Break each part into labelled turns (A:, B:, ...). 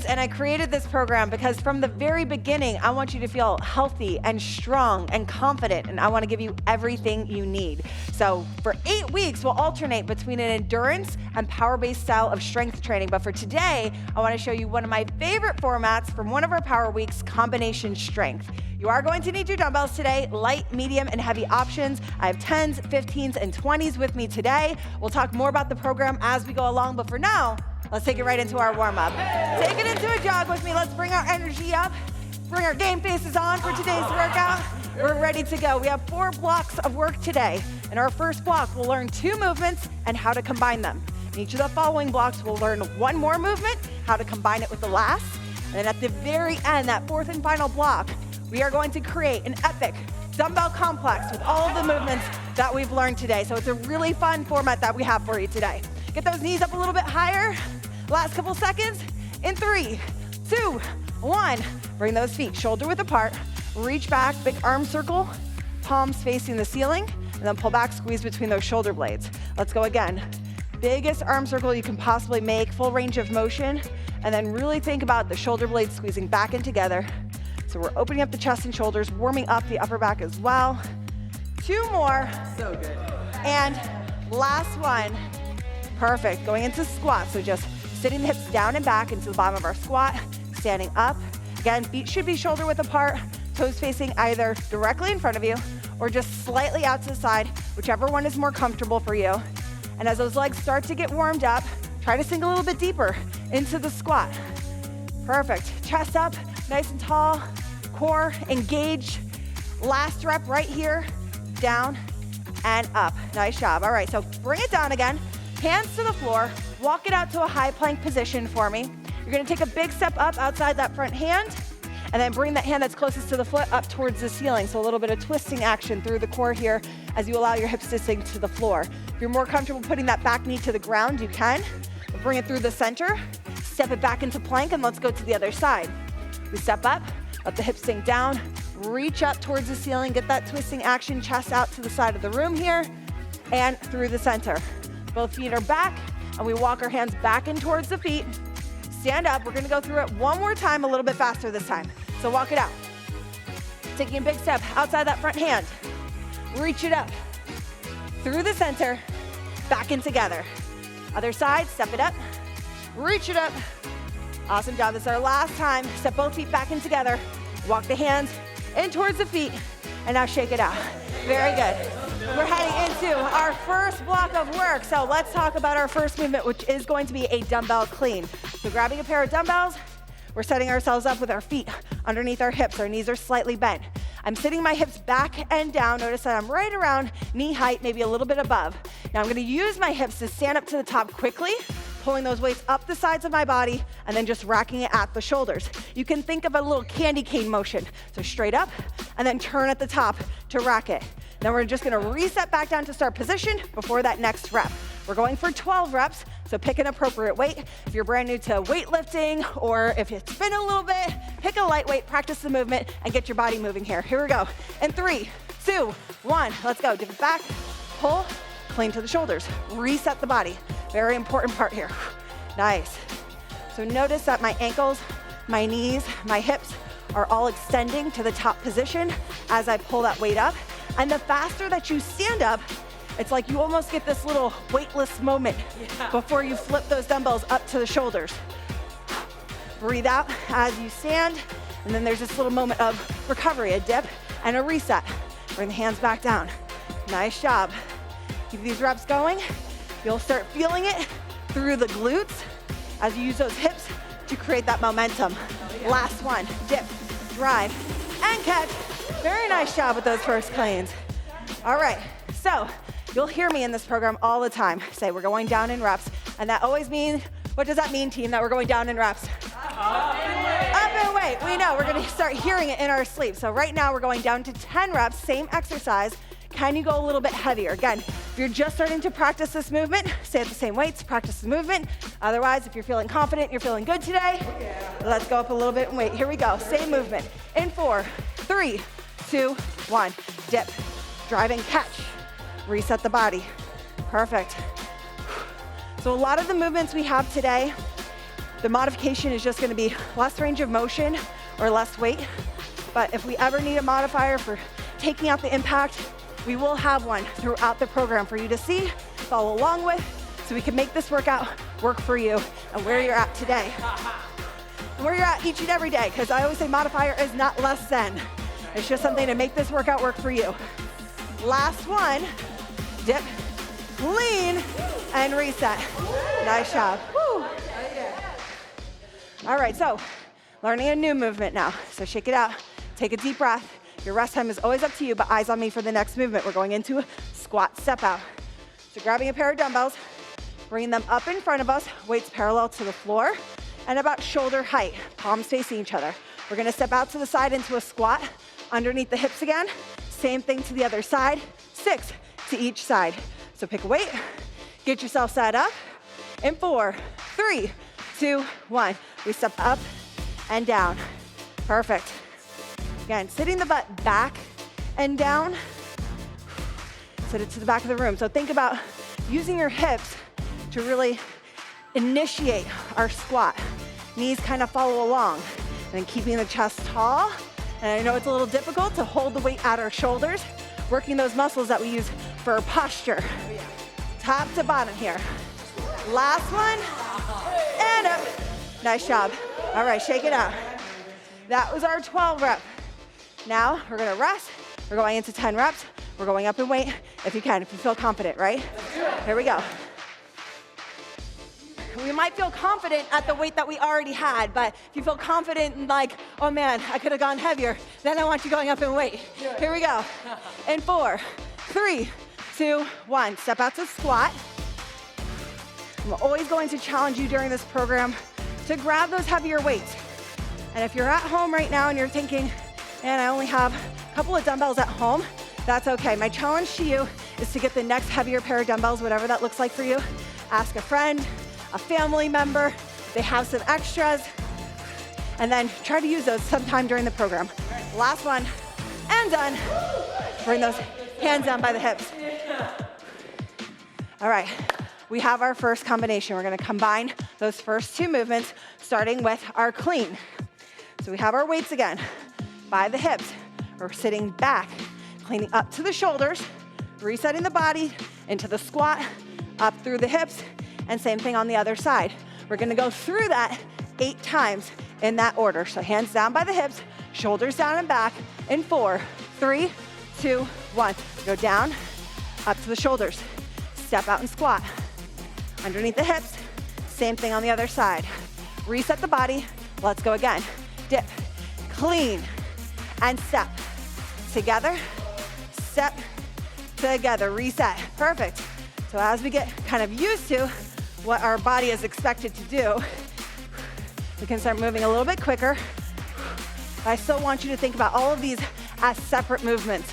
A: Davies, and I created this program because from the very beginning, I want you to feel healthy and strong and confident, and I want to give you everything you need. So for 8 weeks, we'll alternate between an endurance and power-based style of strength training. But for today, I want to show you one of my favorite formats from one of our Power Weeks, combination strength. You are going to need your dumbbells today, light, medium, and heavy options. I have 10s, 15s, and 20s with me today. We'll talk more about the program as we go along, but for now, let's take it right into our warm-up. Take it into a jog with me. Let's bring our energy up, bring our game faces on for today's workout. We're ready to go. We have 4 blocks of work today. In our first block, we'll learn 2 movements and how to combine them. In each of the following blocks, we'll learn 1 more movement, how to combine it with the last. And then at the very end, that 4th and final block, we are going to create an epic dumbbell complex with all of the movements that we've learned today. So it's a really fun format that we have for you today. Get those knees up a little bit higher. Last couple seconds. In 3, 2, 1. Bring those feet shoulder width apart. Reach back, big arm circle, palms facing the ceiling, and then pull back, squeeze between those shoulder blades. Let's go again. Biggest arm circle you can possibly make, full range of motion, and then really think about the shoulder blades squeezing back in together. So we're opening up the chest and shoulders, warming up the upper back as well. 2 more.
B: So good.
A: And last one. Perfect. Going into squat. So just sitting the hips down and back into the bottom of our squat, standing up. Again, feet should be shoulder width apart, toes facing either directly in front of you or just slightly out to the side, whichever one is more comfortable for you. And as those legs start to get warmed up, try to sink a little bit deeper into the squat. Perfect. Chest up, nice and tall. Core engaged. Last rep right here, down and up. Nice job. All right, so bring it down again. Hands to the floor. Walk it out to a high plank position for me. You're gonna take a big step up outside that front hand, and then bring that hand that's closest to the foot up towards the ceiling. So a little bit of twisting action through the core here as you allow your hips to sink to the floor. If you're more comfortable putting that back knee to the ground, you can. Bring it through the center, step it back into plank, and let's go to the other side. We step up, let the hips sink down, reach up towards the ceiling, get that twisting action, chest out to the side of the room here, and through the center. Both feet are back, and we walk our hands back in towards the feet. Stand up. We're gonna go through it one more time, a little bit faster this time. So walk it out. Taking a big step outside that front hand. Reach it up. Through the center, back in together. Other side, step it up. Reach it up. Awesome job. This is our last time. Step both feet back in together. Walk the hands in towards the feet, and now shake it out. Very good. We're heading into our first block of work. So let's talk about our first movement, which is going to be a dumbbell clean. So grabbing a pair of dumbbells, we're setting ourselves up with our feet underneath our hips. Our knees are slightly bent. I'm sitting my hips back and down. Notice that I'm right around knee height, maybe a little bit above. Now I'm gonna use my hips to stand up to the top quickly, pulling those weights up the sides of my body, and then just racking it at the shoulders. You can think of a little candy cane motion. So straight up, and then turn at the top to rack it. Then we're just gonna reset back down to start position before that next rep. We're going for 12 reps, so pick an appropriate weight. If you're brand new to weightlifting, or if it's been a little bit, pick a lightweight, practice the movement, and get your body moving here. Here we go. In 3, 2, 1, let's go. Dip it back, pull, clean to the shoulders. Reset the body. Very important part here. Nice. So notice that my ankles, my knees, my hips are all extending to the top position as I pull that weight up. And the faster that you stand up, it's like you almost get this little weightless moment before you flip those dumbbells up to the shoulders. Breathe out as you stand, and then there's this little moment of recovery, a dip and a reset. Bring the hands back down. Nice job. Keep these reps going. You'll start feeling it through the glutes as you use those hips to create that momentum. Last one, dip, drive, and catch. Very nice job with those first cleans. All right, so you'll hear me in this program all the time say we're going down in reps, and that always means, what does that mean, team, that we're going down in reps? Up and weight. We know, we're gonna start hearing it in our sleep. So right now we're going down to 10 reps, same exercise. Can you go a little bit heavier? Again, if you're just starting to practice this movement, stay at the same weights, practice the movement. Otherwise, if you're feeling confident, you're feeling good today, let's go up a little bit and wait. Here we go, same movement. In 4, 3, 2, 1, dip, drive and catch. Reset the body. Perfect. So a lot of the movements we have today, The modification is just gonna be less range of motion or less weight. But if we ever need a modifier for taking out the impact, we will have one throughout the program for you to see, follow along with, so we can make this workout work for you and where you're at today. And where you're at each and every day, because I always say modifier is not less than. It's just something to make this workout work for you. Last one, dip, lean, and reset. Nice job. Woo. All right, so learning a new movement now. So shake it out, take a deep breath. Your rest time is always up to you, but eyes on me for the next movement. We're going into a squat step out. So grabbing a pair of dumbbells, bringing them up in front of us, weights parallel to the floor, and about shoulder height, palms facing each other. We're gonna step out to the side into a squat, underneath the hips again. Same thing to the other side, 6 to each side. So pick a weight, get yourself set up, in 4, 3, 2, 1. We step up and down. Perfect. Again, sitting the butt back and down. Sit it to the back of the room. So think about using your hips to really initiate our squat. Knees kind of follow along. And then keeping the chest tall. And I know it's a little difficult to hold the weight at our shoulders, working those muscles that we use for our posture. Top to bottom here. Last one, and up. Nice job. All right, shake it out. That was our 12 rep. Now we're gonna rest. We're going into 10 reps. We're going up in weight if you can, if you feel confident, right? Here we go. We might feel confident at the weight that we already had, but if you feel confident and like, oh man, I could have gone heavier, then I want you going up in weight. Here we go. In 4, 3, 2, 1. Step out to squat. I'm always going to challenge you during this program to grab those heavier weights. And if you're at home right now and you're thinking, man, I only have a couple of dumbbells at home, that's okay. My challenge to you is to get the next heavier pair of dumbbells, whatever that looks like for you. Ask a friend, a family member, they have some extras, and then try to use those sometime during the program. Last one, and done. Bring those hands down by the hips. All right, we have our first combination. We're gonna combine those first two movements, starting with our clean. So we have our weights again, by the hips. We're sitting back, cleaning up to the shoulders, resetting the body into the squat, up through the hips, and same thing on the other side. We're gonna go through that 8 times in that order. So hands down by the hips, shoulders down and back, in 4, 3, 2, 1. Go down, up to the shoulders, step out and squat. Underneath the hips, same thing on the other side. Reset the body, let's go again. Dip, clean, and step. Together, step, together, reset. Perfect. So as we get kind of used to what our body is expected to do, we can start moving a little bit quicker. But I still want you to think about all of these as separate movements.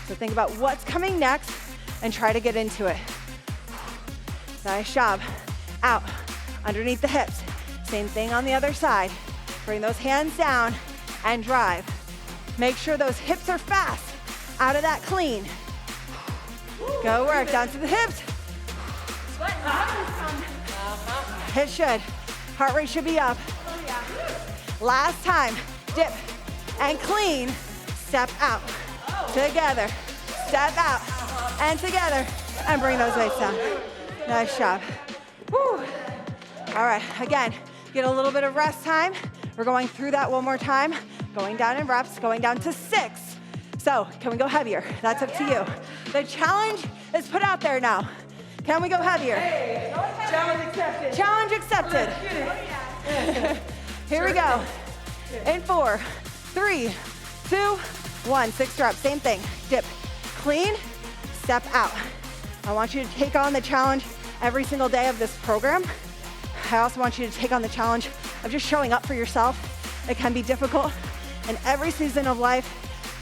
A: So think about what's coming next and try to get into it. Nice job. Out, underneath the hips. Same thing on the other side. Bring those hands down and drive. Make sure those hips are fast. Out of that clean. Go work, down to the hips. It should. Heart rate should be up. Last time, dip and clean. Step out, together, step out, and together, and bring those weights down. Nice job. Woo. All right, again, get a little bit of rest time. We're going through that one more time, going down in reps, going down to 6. So, can we go heavier? That's up to you. The challenge is put out there now. Can we go heavier?
B: Challenge accepted.
A: Challenge accepted. Here we go. In 4, 3, 2, 1. 6 reps, same thing. Dip, clean, step out. I want you to take on the challenge every single day of this program. I also want you to take on the challenge of just showing up for yourself. It can be difficult. In every season of life,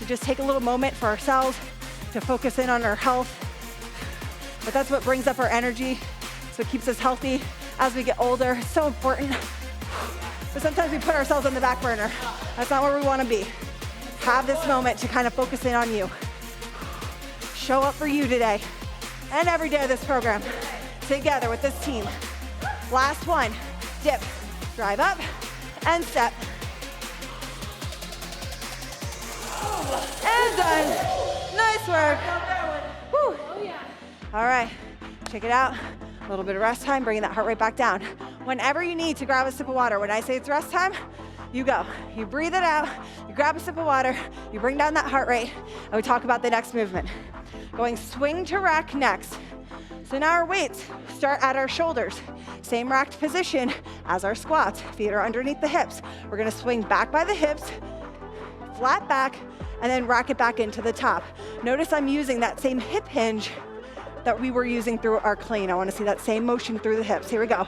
A: we just take a little moment for ourselves to focus in on our health. But that's what brings up our energy. So it keeps us healthy as we get older. It's so important. But sometimes we put ourselves on the back burner. That's not where we want to be. Have this moment to kind of focus in on you. Show up for you today and every day of this program together with this team. Last one. dip, drive up, and step. And done. Nice work. Woo. All right, check it out. A little bit of rest time, bringing that heart rate back down. Whenever you need to grab a sip of water, when I say it's rest time, you go. You breathe it out, you grab a sip of water, you bring down that heart rate, and we talk about the next movement. Going swing to rack next. So now our weights start at our shoulders. Same racked position as our squats. Feet are underneath the hips. We're gonna swing back by the hips, flat back, and then rack it back into the top. Notice I'm using that same hip hinge that we were using through our clean. I wanna see that same motion through the hips. Here we go.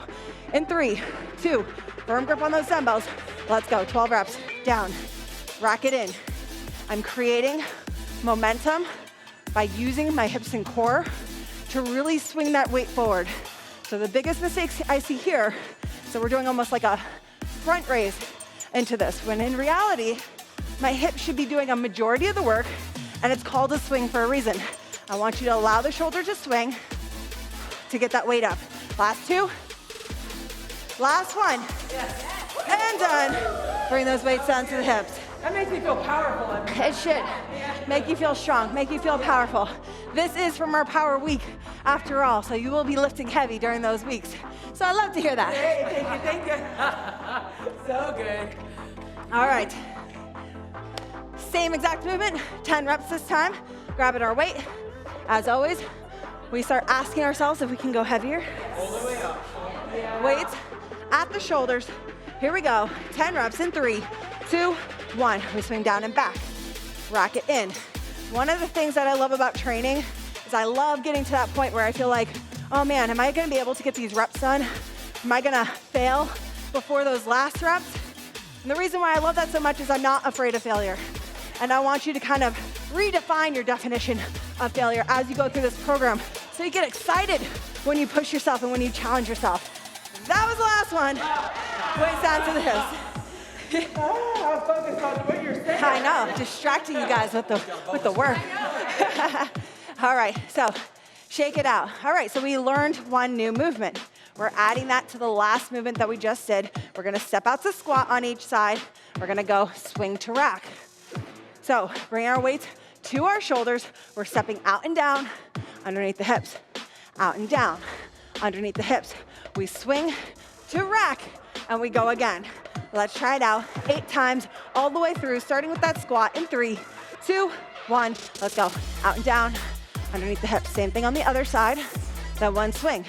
A: In 3, 2, firm grip on those dumbbells. Let's go, 12 reps, down, rack it in. I'm creating momentum by using my hips and core to really swing that weight forward. So the biggest mistakes I see here, so we're doing almost like a front raise into this, when in reality, my hips should be doing a majority of the work, and it's called a swing for a reason. I want you to allow the shoulder to swing to get that weight up. Last 2. Last 1.
B: Yes.
A: And done. Bring those weights down to the hips.
B: That makes me feel powerful.
A: It should. Make you feel strong, make you feel powerful. This is from our power week after all, so you will be lifting heavy during those weeks. So I love to hear that.
B: Hey, thank you. So good.
A: All right. Same exact movement, 10 reps this time. Grabbing our weight. As always, we start asking ourselves if we can go heavier.
B: All the way up.
A: Weights at the shoulders. Here we go. 10 reps in 3, 2, 1. We swing down and back. Rack it in. One of the things that I love about training is I love getting to that point where I feel like, oh man, am I gonna be able to get these reps done? Am I gonna fail before those last reps? And the reason why I love that so much is I'm not afraid of failure. And I want you to kind of redefine your definition of failure as you go through this program. So you get excited when you push yourself and when you challenge yourself. That was the last one. Weights down to the hips.
B: I'm focused on what you're saying.
A: I know, distracting you guys with the work. All right, so shake it out. All right, so we learned one new movement. We're adding that to the last movement that we just did. We're gonna step out to squat on each side. We're gonna go swing to rack. So bring our weights to our shoulders. We're stepping out and down, underneath the hips, out and down, underneath the hips. We swing to rack, and we go again. Let's try it out 8 times all the way through, starting with that squat in 3, 2, 1. Let's go. Out and down, underneath the hips. Same thing on the other side. Then one swing,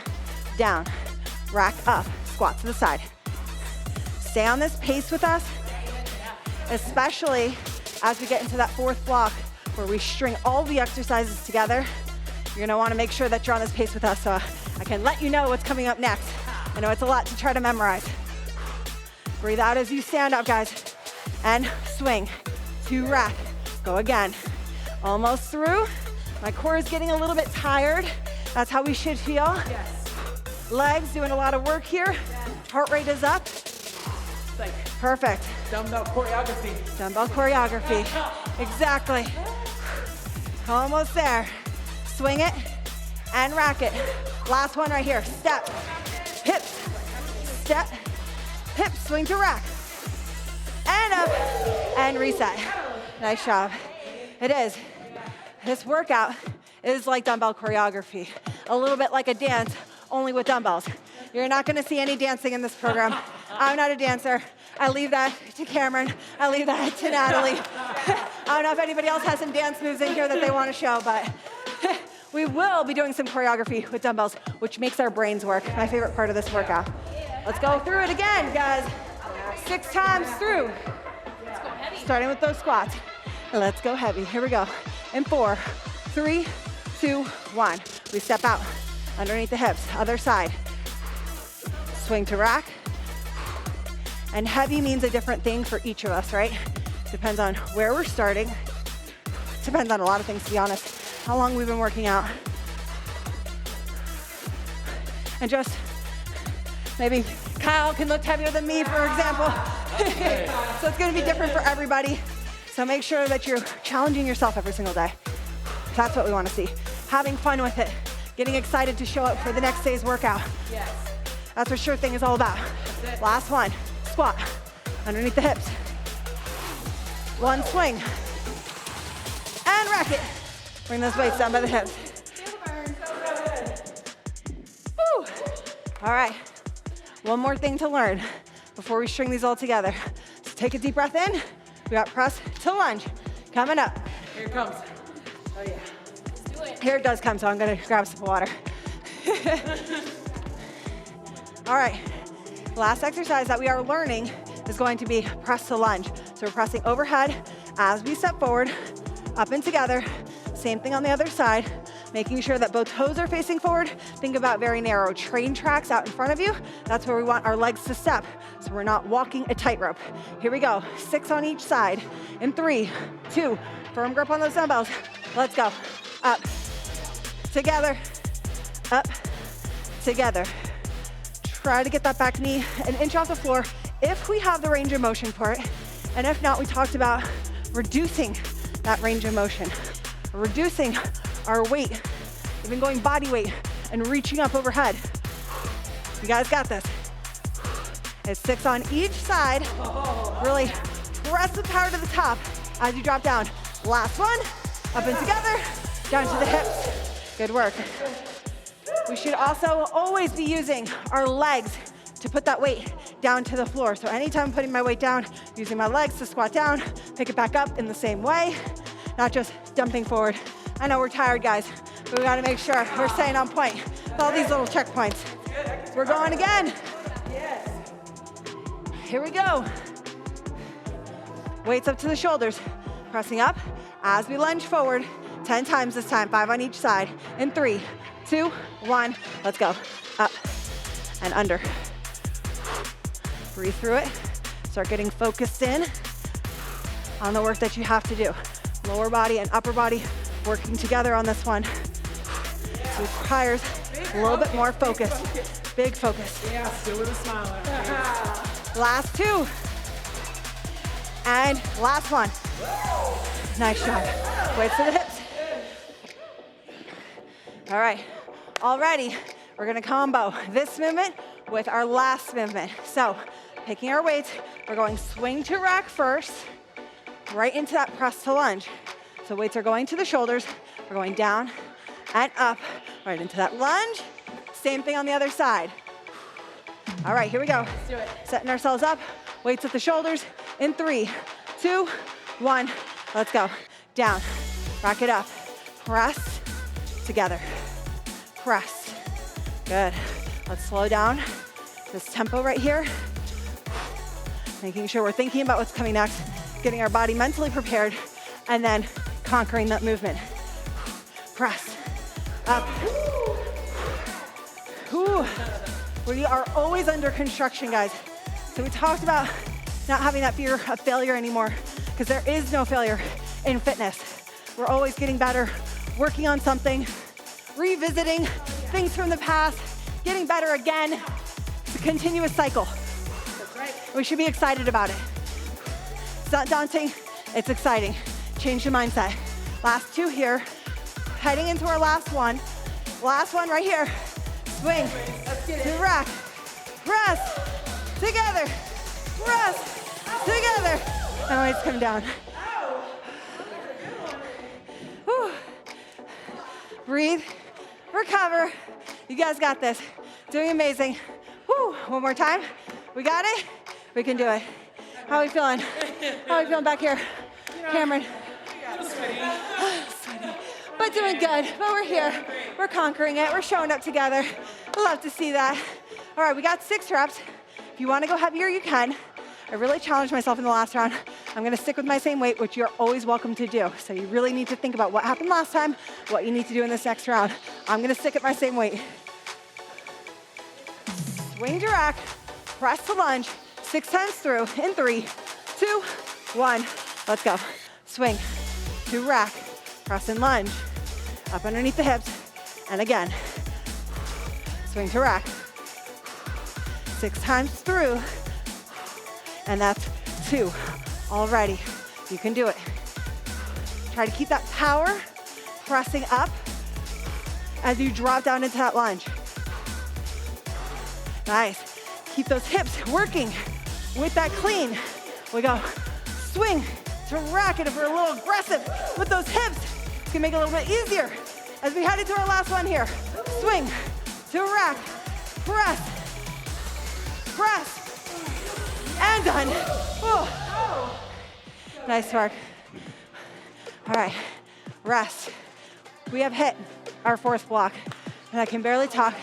A: down, rack up, squat to the side. Stay on this pace with us, especially as we get into that 4th block where we string all the exercises together. You're gonna wanna make sure that you're on this pace with us so I can let you know what's coming up next. I know it's a lot to try to memorize. Breathe out as you stand up, guys. And swing to rack. Go again. Almost through. My core is getting a little bit tired. That's how we should feel.
B: Yes.
A: Legs doing a lot of work here.
B: Yes.
A: Heart rate is up.
B: It's like
A: Perfect.
B: dumbbell choreography.
A: Dumbbell choreography. Exactly. Almost there. Swing it and rack it. Last one right here. Step, hips, step, hips, swing to rack. And up, and reset. Nice job. It is. This workout is like dumbbell choreography. A little bit like a dance, only with dumbbells. You're not gonna see any dancing in this program. I'm not a dancer. I leave that to Cameron. I leave that to Natalie. I don't know if anybody else has some dance moves in here that they wanna show, but we will be doing some choreography with dumbbells, which makes our brains work. My favorite part of this workout. Let's go through it again, guys. 6 times through. Starting with those squats. Let's go heavy. Here we go. In 4, 3, 2, 1. We step out underneath the hips. Other side. Swing to rack. And heavy means a different thing for each of us, right? Depends on where we're starting. Depends on a lot of things, to be honest. How long we've been working out. And just maybe Kyle can lift heavier than me, for example. So it's gonna be different for everybody. So make sure that you're challenging yourself every single day. That's what we wanna see. Having fun with it. Getting excited to show up for the next day's workout.
B: Yes.
A: That's what sure thing is all about. Last one, squat, underneath the hips. One swing, and rack it. Bring those weights down by the hips. Woo. All right, one more thing to learn before we string these all together. So take a deep breath in. We got press to lunge. Coming up.
B: Here it comes. Oh yeah.
C: Let's do it.
A: Here it does come, so I'm gonna grab some water. All right, last exercise that we are learning is going to be press to lunge. So we're pressing overhead as we step forward, up and together. Same thing on the other side, making sure that both toes are facing forward. Think about very narrow train tracks out in front of you. That's where we want our legs to step, so we're not walking a tightrope. Here we go, 6 on each side. In 3, 2, firm grip on those dumbbells. Let's go. Up, together, up, together. Try to get that back knee an inch off the floor if we have the range of motion for it. And if not, we talked about reducing that range of motion, reducing our weight, even going body weight and reaching up overhead. You guys got this. It's 6 on each side. Really press the power to the top as you drop down. Last one, up and together, down to the hips. Good work. We should also always be using our legs to put that weight down to the floor. So anytime I'm putting my weight down, using my legs to squat down, pick it back up in the same way, not just dumping forward. I know we're tired, guys, but we gotta make sure we're staying on point with all these little checkpoints. We're going again. Here we go. Weights up to the shoulders, pressing up as we lunge forward 10 times this time, 5 on each side. In 3, 2, 1, let's go. Up and under. Breathe through it. Start getting focused in on the work that you have to do. Lower body and upper body working together on this one. It requires a little bit more focus. Big focus.
B: Yeah, still with a smile on your face.
A: Last 2. And last one. Nice job. Weights to the hips. All right, already we're gonna combo this movement with our last movement. So picking our weights, we're going swing to rack first, right into that press to lunge. So weights are going to the shoulders, we're going down and up, right into that lunge. Same thing on the other side. All right, here we go.
C: Let's do it.
A: Setting ourselves up, weights at the shoulders. In 3, 2, 1, let's go. Down, rack it up, press, together, press. Good. Let's slow down this tempo right here. Making sure we're thinking about what's coming next, getting our body mentally prepared, and then conquering that movement. Press, up. Ooh. We are always under construction, guys. So we talked about not having that fear of failure anymore, because there is no failure in fitness. We're always getting better, working on something, revisiting things from the past, getting better again. It's a continuous cycle.
B: That's right.
A: We should be excited about it. It's not daunting, it's exciting. Change your mindset. Last 2 here. Heading into our last one. Last one right here. Swing, to rack, press, together, press, together. And weights come down. Whew. Breathe, recover. You guys got this. Doing amazing. Whew. One more time. We got it? We can do it. How are we feeling? How are we feeling back here? Cameron?
B: Sweaty.
A: Sweaty. But doing good. But we're here. We're conquering it. We're showing up together. Love to see that. All right, we got 6 reps. If you want to go heavier, you can. I really challenged myself in the last round. I'm going to stick with my same weight, which you're always welcome to do. So you really need to think about what happened last time, what you need to do in this next round. I'm going to stick at my same weight. Swing to rack, press to lunge, 6 times through. In 3, 2, 1. Let's go. Swing to rack, press and lunge, up underneath the hips, and again. Swing to rack, 6 times through, and that's 2 already. You can do it. Try to keep that power pressing up as you drop down into that lunge. Nice. Keep those hips working with that clean. We go swing to rack, and if we're a little aggressive with those hips, it's gonna make it a little bit easier as we head into our last one here. Swing to rack, press, and done. Oh. Nice work. All right, rest. We have hit our fourth block, and I can barely talk.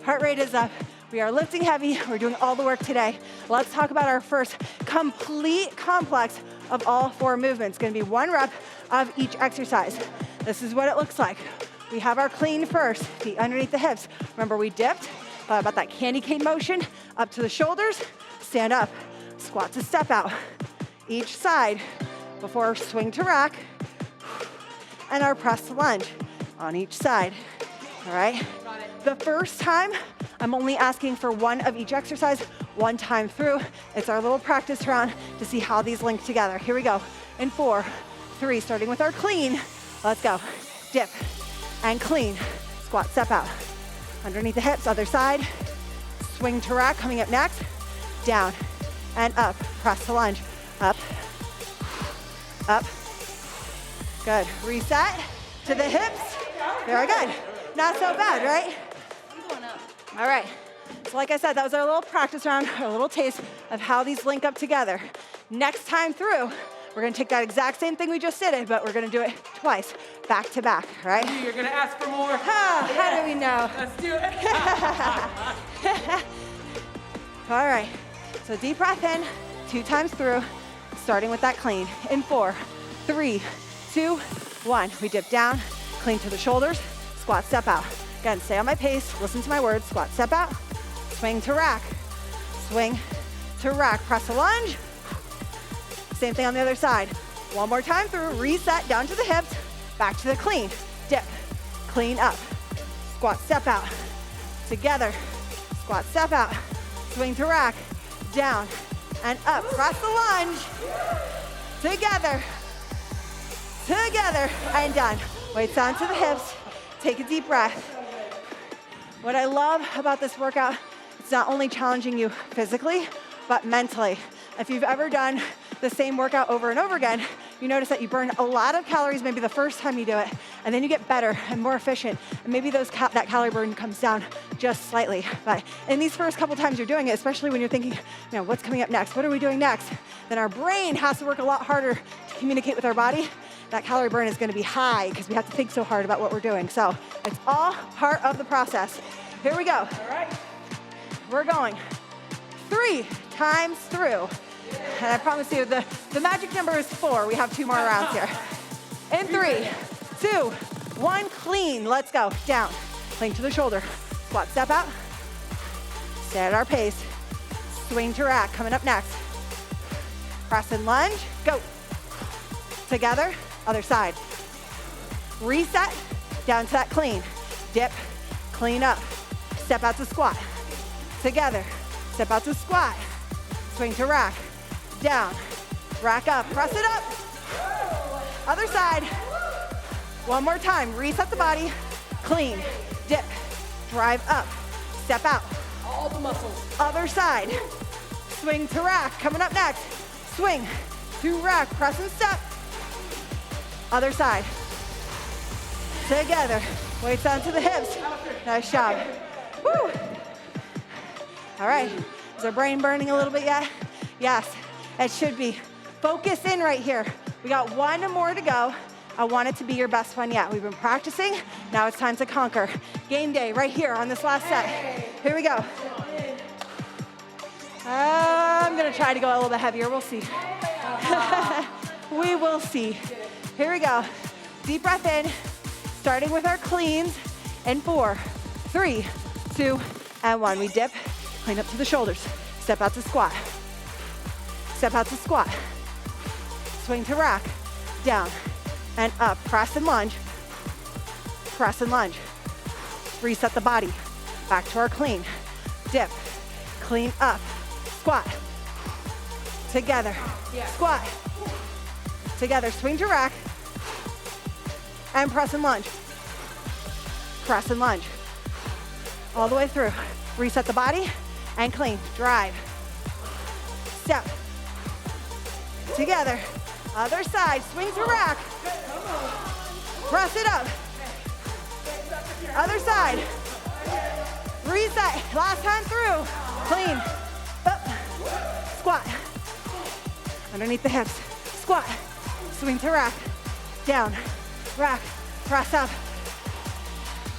A: Heart rate is up. We are lifting heavy. We're doing all the work today. Let's talk about our first complete complex of all 4 movements. It's gonna be 1 rep of each exercise. This is what it looks like. We have our clean first, feet underneath the hips. Remember, we dipped, thought about that candy cane motion, up to the shoulders, stand up, squat to step out. Each side before swing to rack, and our press to lunge on each side. All right? The first time, I'm only asking for 1 of each exercise, 1 time through. It's our little practice round to see how these link together. Here we go. In 4, 3, starting with our clean. Let's go. Dip and clean. Squat, step out. Underneath the hips, other side. Swing to rack, coming up next. Down and up. Press to lunge. Up, up. Good. Reset to the hips. Very good. Not so bad, right? All right, so like I said, that was our little practice round, our little taste of how these link up together. Next time through, we're gonna take that exact same thing we just did, but we're gonna do it twice, back to back, right?
B: You're gonna ask for more?
A: How do we know?
B: Let's do it.
A: All right, so deep breath in, 2 times through, starting with that clean. In 4, 3, 2, 1. We dip down, clean to the shoulders, squat, step out. Again, stay on my pace, listen to my words, squat, step out, swing to rack, press a lunge. Same thing on the other side. 1 more time through, reset down to the hips, back to the clean, dip, clean up, squat, step out, together, squat, step out, swing to rack, down and up, press the lunge, together, and done. Weights down to the hips, take a deep breath. What I love about this workout, it's not only challenging you physically, but mentally. If you've ever done the same workout over and over again, you notice that you burn a lot of calories maybe the first time you do it, and then you get better and more efficient, and maybe that calorie burn comes down just slightly. But in these first couple times you're doing it, especially when you're thinking, what's coming up next? What are we doing next? Then our brain has to work a lot harder to communicate with our body. That calorie burn is gonna be high because we have to think so hard about what we're doing. So it's all part of the process. Here we go.
B: All right.
A: We're going 3 times through. And I promise you, the magic number is 4. We have 2 more rounds here. In 3, 2, 1, clean. Let's go. Down, clean to the shoulder. Squat, step out. Stay at our pace. Swing to rack, coming up next. Press and lunge, go. Together, other side. Reset, down to that clean. Dip, clean up. Step out to squat. Together, step out to squat. Swing to rack, down, rack up, press it up. Other side. 1 more time, reset the body. Clean, dip, drive up, step out.
B: All the muscles.
A: Other side. Swing to rack, coming up next. Swing to rack, press and step. Other side. Together. Weights down to the hips. Nice job. Woo. All right. Is our brain burning a little bit yet? Yes, it should be. Focus in right here. We got 1 more to go. I want it to be your best one yet. We've been practicing. Now it's time to conquer. Game day right here on this last set. Here we go. I'm gonna try to go a little bit heavier. We'll see. We will see. Here we go. Deep breath in, starting with our cleans. In 4, 3, 2, and 1. We dip, clean up to the shoulders. Step out to squat. Step out to squat. Swing to rack, down and up. Press and lunge. Press and lunge. Reset the body. Back to our clean. Dip, clean up, squat. Together, squat. Together, swing to rack. And press and lunge. Press and lunge. All the way through. Reset the body. and clean. Drive. Step. Together. Other side. Swing to rack. Press it up. Other side. Reset. Last time through. Clean. Up. Squat. Underneath the hips. Squat. Swing to rack. Down. Rack. Press up.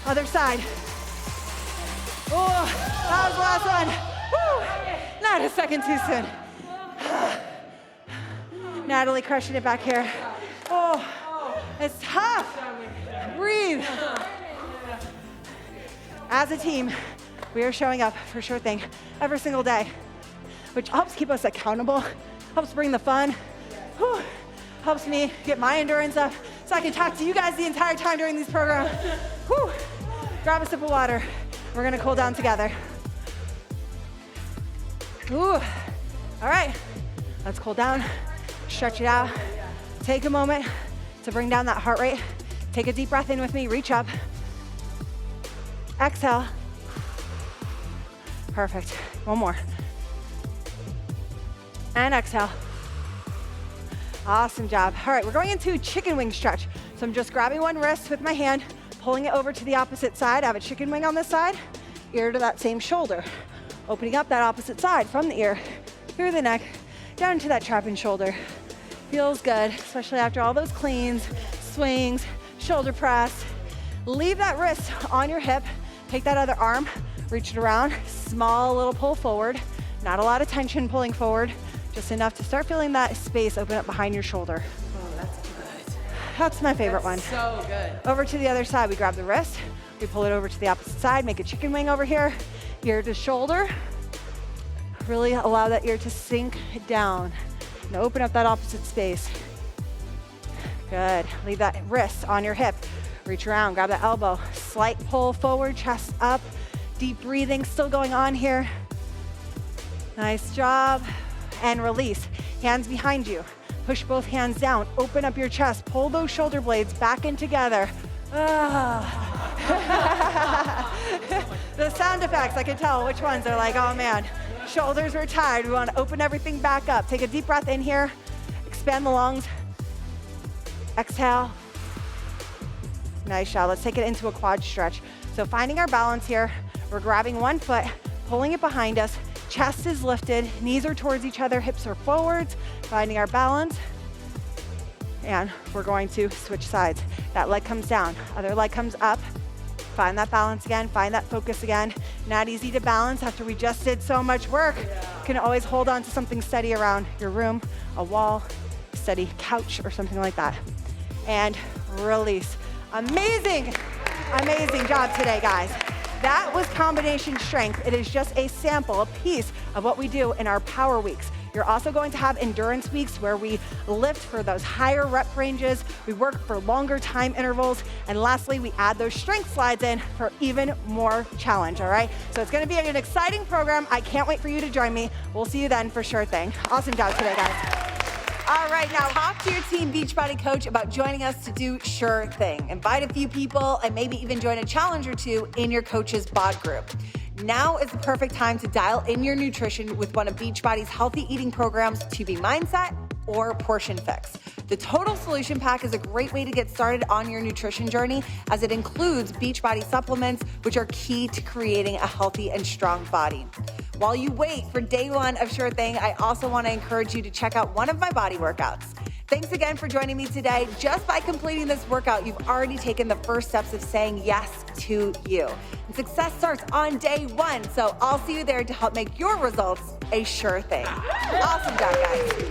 A: Other side. Oh, that was the last one. Woo. Not a second too soon. Natalie crushing it back here. Oh, it's tough. Breathe. As a team, we are showing up for Sure Thing every single day, which helps keep us accountable, helps bring the fun, helps me get my endurance up so I can talk to you guys the entire time during these programs. Grab a sip of water. We're gonna cool down together. All right, let's cool down, stretch it out. Take a moment to bring down that heart rate. Take a deep breath in with me, reach up. Exhale. Perfect, one more. And exhale. Awesome job. All right, we're going into chicken wing stretch. So I'm just grabbing one wrist with my hand, pulling it over to the opposite side. I have a chicken wing on this side, ear to that same shoulder. Opening up that opposite side from the ear, through the neck, down to that trap and shoulder. Feels good, especially after all those cleans, swings, shoulder press. Leave that wrist on your hip. Take that other arm, reach it around, small little pull forward. Not a lot of tension pulling forward, just enough to start feeling that space open up behind your shoulder.
B: Oh, that's good.
A: That's my favorite one.
B: So good.
A: Over to the other side, we grab the wrist, we pull it over to the opposite side, make a chicken wing over here, ear to shoulder. Really allow that ear to sink down and open up that opposite space. Good. Leave that wrist on your hip. Reach around, grab the elbow. Slight pull forward, chest up. Deep breathing still going on here. Nice job. And release. Hands behind you. Push both hands down. Open up your chest. Pull those shoulder blades back in together. The sound effects, I can tell which ones are like, oh man, shoulders are tired. We want to open everything back up. Take a deep breath in here. Expand the lungs. Exhale. Nice job. Let's take it into a quad stretch. So finding our balance here, we're grabbing one foot, pulling it behind us. Chest is lifted, knees are towards each other, hips are forwards, finding our balance. And we're going to switch sides. That leg comes down, other leg comes up. Find that balance again, find that focus again. Not easy to balance after we just did so much work. You can always hold on to something steady around your room, a wall, steady couch, or something like that. And release. Amazing, amazing job today, guys. That was combination strength. It is just a sample, a piece of what we do in our power weeks. You're also going to have endurance weeks where we lift for those higher rep ranges, we work for longer time intervals, and lastly, we add those strength slides in for even more challenge, all right? So it's gonna be an exciting program. I can't wait for you to join me. We'll see you then for Sure Thing. Awesome job today, guys. All right, now talk to your team Beachbody coach about joining us to do Sure Thing. Invite a few people and maybe even join a challenge or two in your coach's bod group. Now is the perfect time to dial in your nutrition with one of Beachbody's healthy eating programs, To Be Mindset or Portion Fix. The Total Solution Pack is a great way to get started on your nutrition journey, as it includes Beachbody supplements, which are key to creating a healthy and strong body. While you wait for day one of Sure Thing, I also want to encourage you to check out one of my BODi workouts. Thanks again for joining me today. Just by completing this workout, you've already taken the first steps of saying yes to you. And success starts on day one, so I'll see you there to help make your results a sure thing. Awesome job, guys.